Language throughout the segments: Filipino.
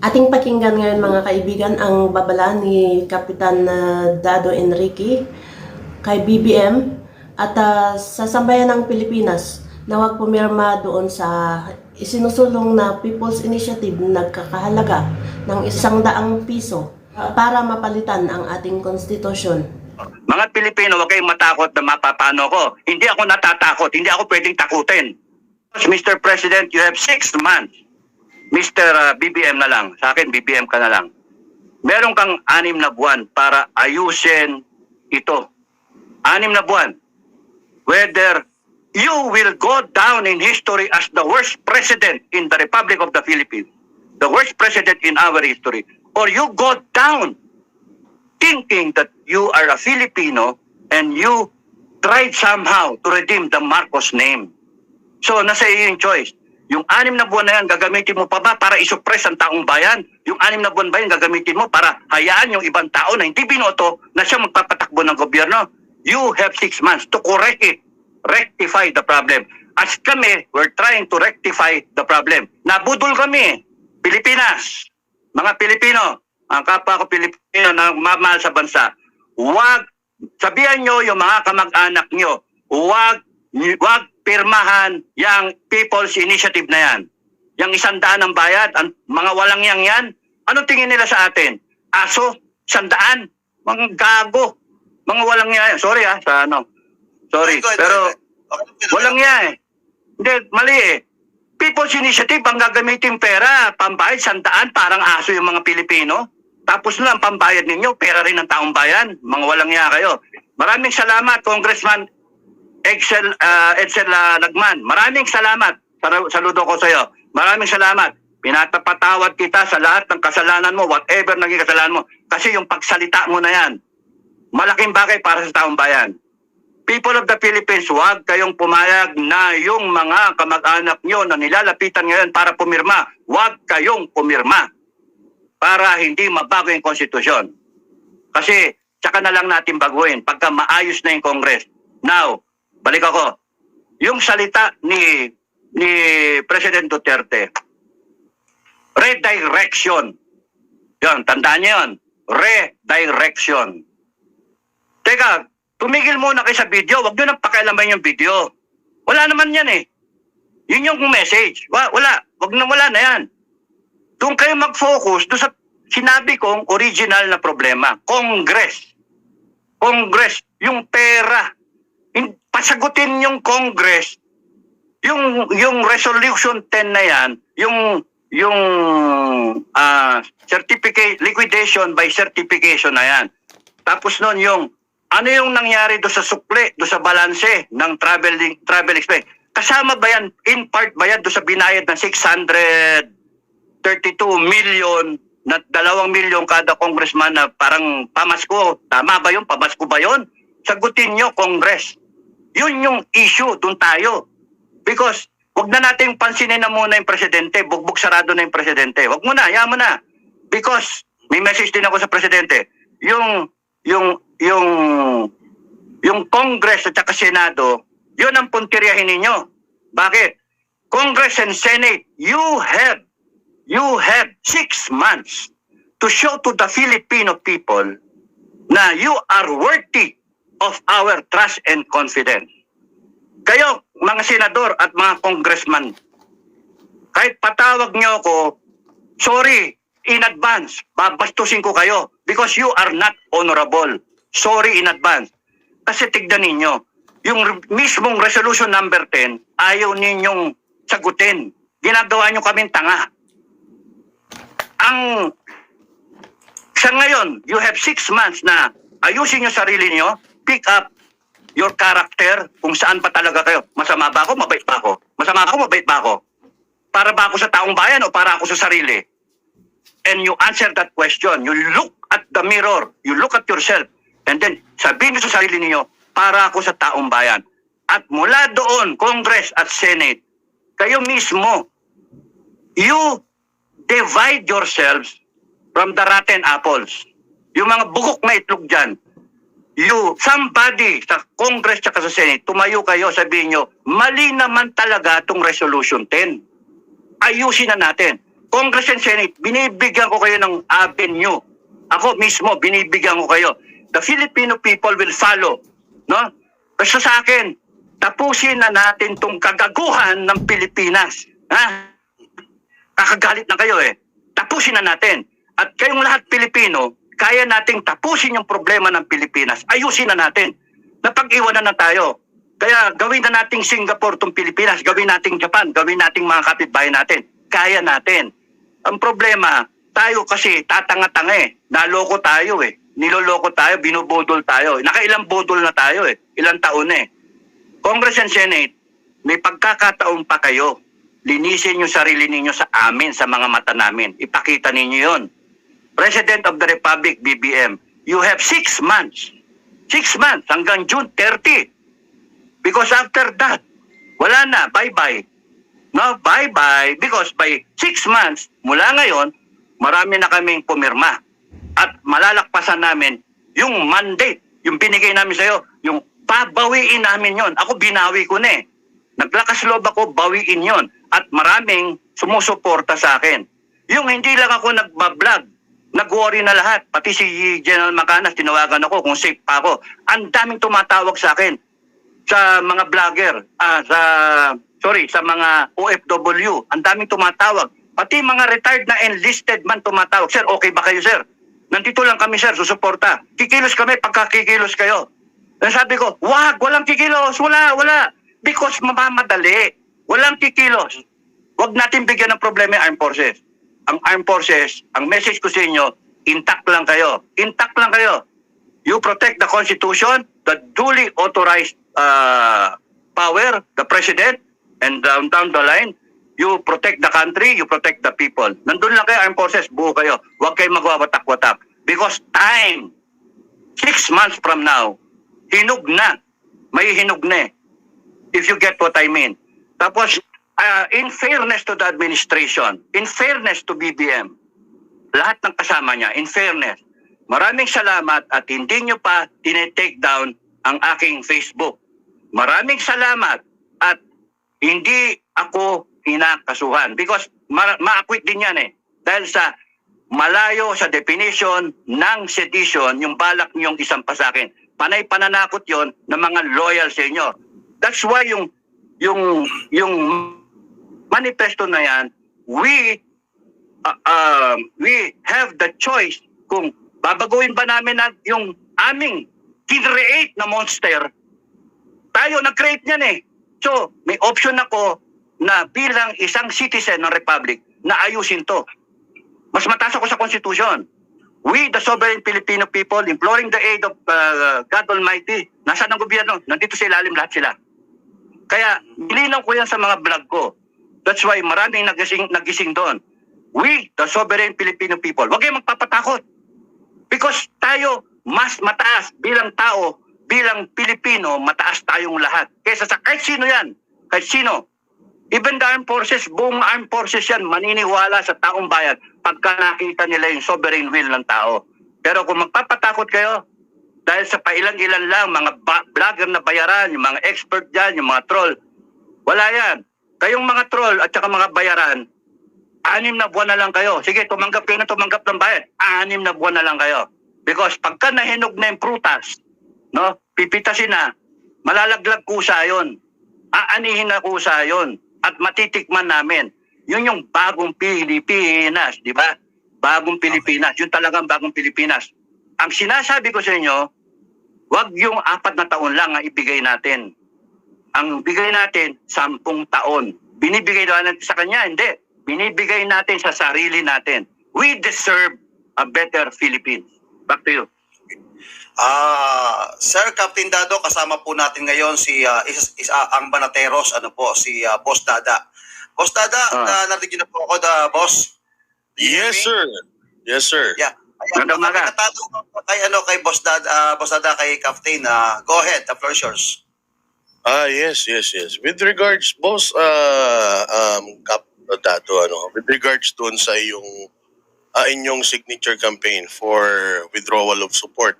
Ating pakinggan ngayon mga kaibigan ang babala ni Kapitan Dado Enrique kay BBM at sa sambayan ng Pilipinas na huwag pumirma doon sa isinusulong na People's Initiative na nagkakahalaga ng 100 piso para mapalitan ang ating konstitusyon. Mga Pilipino, huwag kayong matakot na mapapano ko. Hindi ako natatakot. Hindi ako pwedeng takutin. Mr. President, you have 6 months. Mr. BBM na lang. Sa akin, BBM ka na lang. Meron kang 6 na buwan para ayusin ito. 6 na buwan. Whether you will go down in history as the worst president in the Republic of the Philippines, the worst president in our history, or you go down thinking that you are a Filipino and you tried somehow to redeem the Marcos name. So, nasa iyo yung choice. Yung 6 na buwan na yan, gagamitin mo pa ba para isuppress ang taong bayan? Yung 6 na buwan ba yan, gagamitin mo para hayaan yung ibang tao na hindi binoto na siya magpapatakbo ng gobyerno? You have 6 months to correct it. Rectify the problem. As kami, we're trying to rectify the problem. Nabudol kami. Pilipinas. Mga Pilipino. Ang kapwa ko Pilipino na mamahal sa bansa. Huwag, sabihan nyo yung mga kamag-anak nyo, huwag pirmahan yung People's Initiative na yan. Yung 100 ng bayad, ang mga walang yan. Ano tingin nila sa atin? Aso? 100? Mga gago. Mga walang yan. Sorry sa ano. Sorry. Pero walang yan Hindi, mali People's Initiative, ang gagamitin pera, pambayad, 100, parang aso yung mga Pilipino. Tapos na ang pambayad ninyo, pera rin ng taong bayan. Mga walang yan kayo. Maraming salamat, Congressman Edsel Lagman. Maraming salamat. Saludo ko sa iyo. Maraming salamat. Pinatapatawad kita sa lahat ng kasalanan mo, whatever naging kasalanan mo. Kasi yung pagsalita mo na yan, malaking bagay para sa taong bayan. People of the Philippines, huwag kayong pumayag na yung mga kamag-anak nyo na nilalapitan ngayon para pumirma, huwag kayong pumirma para hindi mabago yung konstitusyon. Kasi tsaka na lang natin baguhin pagka maayos na yung Congress. Now, balik ako. Yung salita ni President Duterte, redirection. Yan, tandaan niyo yun. Redirection. Teka, tumigil muna kayo sa video. Huwag nyo nang pakialaman yung video. Wala naman yan Yun yung message. Wala. Wala na yan. Doon kayo mag-focus doon sa sinabi kong original na problema. Congress. Congress. Yung pera. Pasagutin yung Congress. Yung Resolution 10 na yan, yung certificate, liquidation by certification na yan. Tapos nun ano yung nangyari do sa sukli, do sa balanse ng travel expense? Kasama ba yan, in part ba yan do sa binayad ng 632 million na 2 milyon kada congressman na parang pamasko? Tama ba yun? Pamasko ba yun? Sagutin nyo, Congress. Yun yung issue, dun tayo. Because, wag na natin pansinin na muna yung presidente, bugbog sarado na yung presidente. Wag mo na, hayaan mo na. Because, may message din ako sa presidente. Yung Congress at saka Senado, yun ang puntiryahin ninyo. Bakit? Congress and Senate, you have 6 months to show to the Filipino people na you are worthy of our trust and confidence. Kayo, mga senador at mga congressman, kahit patawag nyo ako, sorry, in advance, babastusin ko kayo because you are not honorable. Sorry in advance. Kasi tignan ninyo, yung mismong resolution number 10, ayaw ninyong sagutin. Ginagawa nyo kaming tanga. Sa ngayon, you have 6 months na ayusin yung sarili nyo, pick up your character, kung saan pa talaga kayo. Masama ba ako? Mabait ba ako? Masama ako? Mabait ba ako? Para ba ako sa taong bayan o para ako sa sarili? And you answer that question. You look at the mirror. You look at yourself. And then, sabihin nyo sa sarili niyo, para ako sa taong bayan. At mula doon, Congress at Senate, kayo mismo, you divide yourselves from the rotten apples. Yung mga bugok na itlog dyan, somebody sa Congress at sa Senate, tumayo kayo, sabihin nyo, mali naman talaga itong Resolution 10. Ayusin na natin. Congress and Senate, binibigyan ko kayo ng avenue. Ako mismo, binibigyan ko kayo. The Filipino people will follow. No? Basta sa akin, tapusin na natin tong kagaguhan ng Pilipinas. Ha? Kakagalit na kayo eh. Tapusin na natin. At kayong lahat Pilipino, kaya nating tapusin yung problema ng Pilipinas. Ayusin na natin. Napag-iwanan na tayo. Kaya gawin na nating Singapore tong Pilipinas, gawin nating Japan, gawin nating mga kapitbahay natin. Kaya natin. Ang problema, tayo kasi tatanga-tanga eh. Naloko tayo eh. Niloloko tayo, binubudol tayo. Nakailang budol na tayo eh. Ilang taon eh. Congress and Senate, may pagkakataon pa kayo. Linisin yung sarili ninyo sa amin, sa mga mata namin. Ipakita ninyo yon. President of the Republic, BBM, you have 6 months. 6 months hanggang June 30. Because after that, wala na, bye-bye. No, bye-bye. Because by 6 months, mula ngayon, marami na kaming pumirma. At malalakpasan namin yung mandate, yung binigay namin sa'yo, yung babawiin namin yon. Ako binawi ko na eh. Naglakas loob ako, bawiin yon. At maraming sumusuporta sa akin. Yung hindi lang ako nagbablog, nag-worry na lahat. Pati si General Macanas, tinawagan ako kung safe pa ako. Ang daming tumatawag sa akin. Sa mga vlogger, sa mga OFW, ang daming tumatawag. Pati mga retired na enlisted man tumatawag. Sir, okay ba kayo, sir? Nandito lang kami, sir, susuporta. Kikilos kami pagkakikilos kayo. Sabi ko, wag, walang kikilos, wala. Because mamamadali. Walang kikilos. Wag natin bigyan ng problema yung armed forces. Ang armed forces, ang message ko sa inyo, intact lang kayo. Intact lang kayo. You protect the Constitution, the duly authorized power, the President, and down the line, you protect the country, you protect the people. Nandun lang kayo, armed forces, buo kayo. Huwag kayo magwawatak-watak. Because time, 6 months from now, hinog na. May hinog na eh. If you get what I mean. Tapos, in fairness to the administration, in fairness to BBM, lahat ng kasama niya, in fairness, maraming salamat at hindi nyo pa tinetake down ang aking Facebook. Maraming salamat at hindi ako hinakasuhan because ma-acquit din yan eh. Dahil sa malayo sa definition ng sedition, yung balak niyong isampa sa akin. Panay pananakot yon ng mga loyal sa inyo. That's why yung manifesto na yan, we have the choice kung babaguhin ba namin yung aming kinreate na monster. Tayo nag-create niyan eh. So, may option ako na bilang isang citizen ng Republic na ayusin to. Mas mataas ako sa Constitution. We, the sovereign Filipino people, imploring the aid of God Almighty, nasa ng gobyerno, nandito sa ilalim lahat sila. Kaya, nilinaw ko yan sa mga vlog ko. That's why maraming nagising doon. We, the sovereign Filipino people, huwag kayong magpapatakot. Because tayo, mas mataas bilang tao, bilang Pilipino, mataas tayong lahat. Kaysa sa kahit sino yan, kahit sino. Even the armed forces, buong armed forces yan, maniniwala sa taong bayan pagka nakita nila yung sovereign will ng tao. Pero kung magpapatakot kayo, dahil sa pailan-ilan lang, mga vlogger na bayaran, yung mga expert dyan, yung mga troll, wala yan. Kayong mga troll at saka mga bayaran, 6 na buwan na lang kayo. Sige, tumanggap kayo na tumanggap ng bayad. 6 na buwan na lang kayo. Because pagka nahinog na yung prutas, no, pipitasin na, malalaglag kusa yun. Aanihin na kusa yun. At matitikman namin. Yun yung bagong Pilipinas, di ba? Bagong Pilipinas. Yun talagang bagong Pilipinas. Ang sinasabi ko sa inyo, wag yung 4 na taon lang ang ibigay natin. Ang bigay natin, 10 taon. Binibigay natin sa kanya, hindi. Binibigay natin sa sarili natin. We deserve a better Philippines. Back to you. Sir Captain Dado, kasama po natin ngayon si ang Banateros, si Boss Dada. Boss Dada, narinig niyo na po ako, boss? Do you hear me? Yes, sir. Yes, sir. Yeah. Ayan, kay Boss Dada, kay Captain. Go ahead, the floor is yours. Yes. With regards, boss, Cap Dato, with regards doon sa inyong signature campaign for withdrawal of support,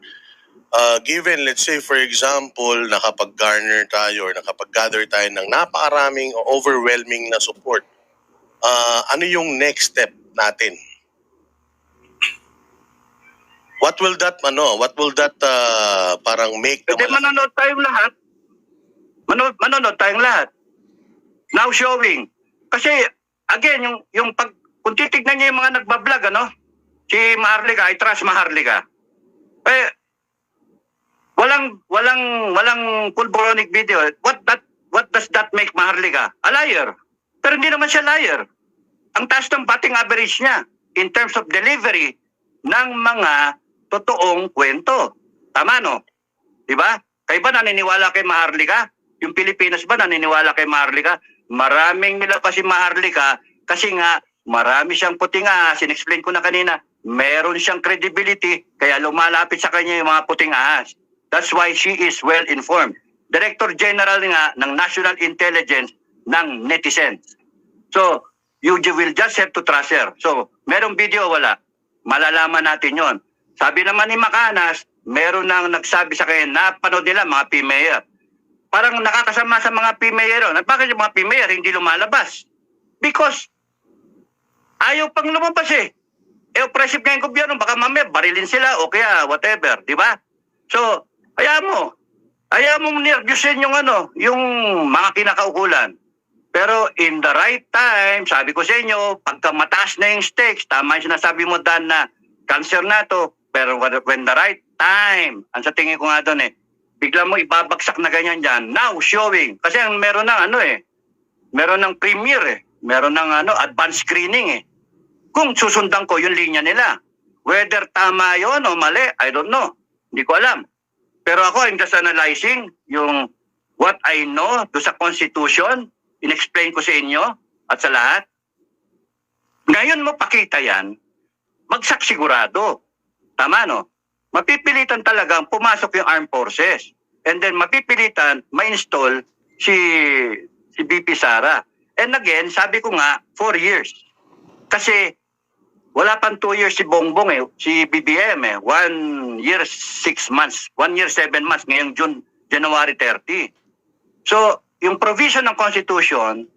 given, let's say, for example, nakapag-garner tayo or nakapag-gather tayo ng napakaraming overwhelming na support, ano yung next step natin. What will that parang make the Kasi manonood tayong lahat. Manonood tayong lahat. Now showing. Kasi, again, kung titignan niyo yung mga nagbablog, si Maharlika, I trust Maharlika. Walang pulboronic video. What does that make Maharlika? A liar. Pero hindi naman siya liar. Ang taas ng batting average niya in terms of delivery ng mga totoong kwento. Tama, no? Diba? Kayo ba naniniwala kay Maharlika? Yung Pilipinas ba naniniwala kay Maharlika? Maraming nilabas si Maharlika kasi nga marami siyang puting ahas. Sinexplain ko na kanina, meron siyang credibility kaya lumalapit sa kanya yung mga puting ahas. That's why she is well informed. Director General nga ng National Intelligence ng netizens. So, you will just have to trust her. So, merong video, wala. Malalaman natin yon. Sabi naman ni Macanas, meron nang nagsabi sa kanya, napanood nila mga P-Mayor. Parang nakakasama sa mga P-Mayor. Bakit yung mga P-Mayor hindi lumalabas? Because ayaw pang lumabas eh. Oppressive nga yung gobyerno, baka mamaya barilin sila o kaya whatever, di ba? So, ayaw mo nervyusin yung yung mga kinakaukulan. Pero in the right time, sabi ko sa inyo, pagka mataas na yung stakes, tama yung sinasabi mo, Dan, na cancer na to, pero when the right time, ang sa tingin ko nga doon bigla mo ibabagsak na ganyan dyan, now showing, kasi meron ng meron ng premiere meron ng advanced screening Kung susundan ko yung linya nila, whether tama yon o mali, I don't know, hindi ko alam. Pero ako, I'm just analyzing yung what I know do sa Constitution, in-explain ko sa inyo at sa lahat. Ngayon mo pakita yan, magsaksigurado. Tama, no? Mapipilitan talagang pumasok yung armed forces. And then mapipilitan ma-install si BP Sara. And again, sabi ko nga, 4 years. Kasi wala pang 2 years si Bongbong si BBM 1 year 6 months, 1 year 7 months ngayong January 30. So, yung provision ng Constitution,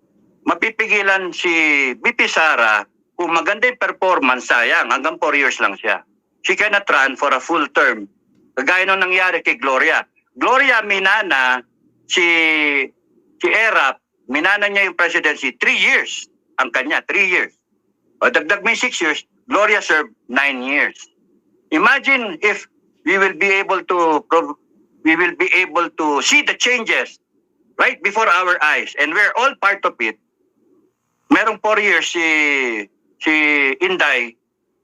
mapipigilan si BP Sara kung maganda yung performance, sayang, hanggang 4 years lang siya. She cannot run for a full term. Kagaya nung nangyari kay Gloria. Gloria minana, si Erap, minana niya yung presidency 3 years. Ang kanya, 3 years. O dagdag may 6 years, Gloria served 9 years. Imagine if we will be able to see the changes right before our eyes, and we're all part of it. Merong 4 years si Inday,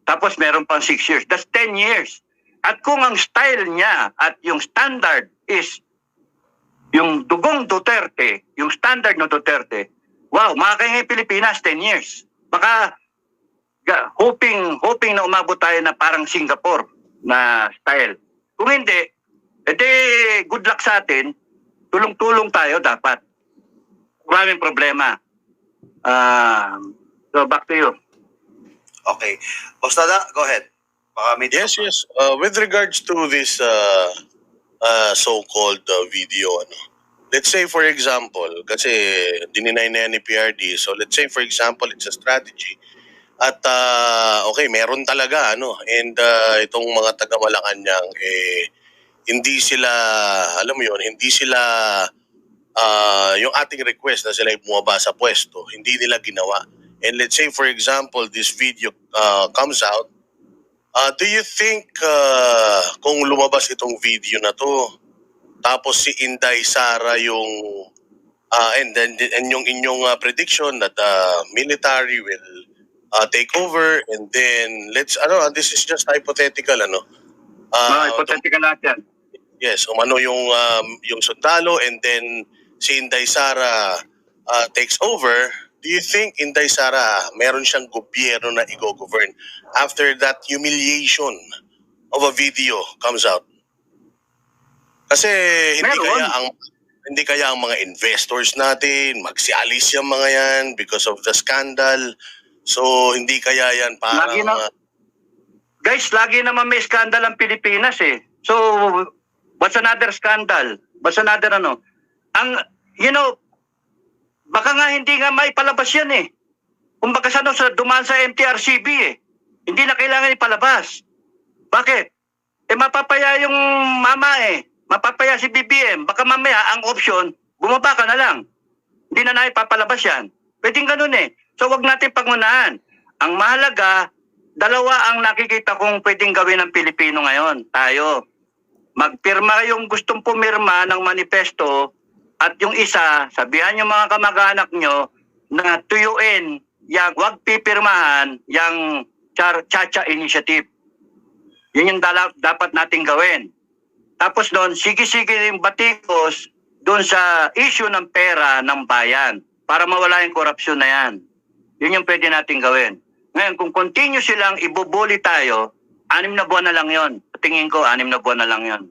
tapos meron pang 6 years. That's 10 years. At kung ang style niya at yung standard is yung dugong Duterte, yung standard ng Duterte, wow, makakaya Pilipinas 10 years. Baka hoping na umabot tayo na parang Singapore na style. Kung hindi, edi good luck sa atin. Tulong-tulong tayo dapat. Maraming problema. So back to you. Okay. Boss Dada, go ahead. Baka may Yes. With regards to this so-called video, let's say for example, kasi dininay na yan ni PRD, so let's say for example, it's a strategy. At okay, meron talaga and itong mga taga Malacanang hindi sila, alam mo yun, hindi sila yung ating request na sila bumaba sa pwesto, hindi nila ginawa. And let's say for example, this video comes out, do you think kung lumabas itong video na to, tapos si Inday Sara yung and yung inyong prediction that military will take over, and then this is just hypothetical Hypothetical natin. yes, yung sundalo, and then si Inday Sara takes over. Do you think Inday Sara meron siyang gobyerno na i-govern after that humiliation of a video comes out? Kasi hindi kaya ang mga investors natin magsialis yung mga yan because of the scandal. So hindi kaya yan parang Guys, lagi naman may scandal ang Pilipinas So what's another scandal? What's another baka nga hindi nga maipalabas yan Kumbaga sa dumaan sa MTRCB eh. Hindi na kailangan ipalabas. Bakit? Mapapaya yung mama eh. Mapapaya si BBM. Baka mamaya ang option, bumaba ka na lang. Hindi na ipapalabas yan. Pwedeng ganun eh. So wag natin pangunahan. Ang mahalaga, dalawa ang nakikita kong pwedeng gawin ng Pilipino ngayon. Tayo. Magpirma yung gustong pumirma ng manifesto at yung isa, sabihan yung mga kamag-anak nyo na tuyuin, wag pipirmahan yung Chacha Initiative. Yun yung dapat nating gawin. Tapos doon, sige-sige yung batikos doon sa issue ng pera ng bayan para mawala yung korupsyon na yan. Yun yung pwede nating gawin. Ngayon, kung continue silang ibubuli tayo, 6 na buwan na lang yon. Tingin ko, 6 na buwan na lang yon.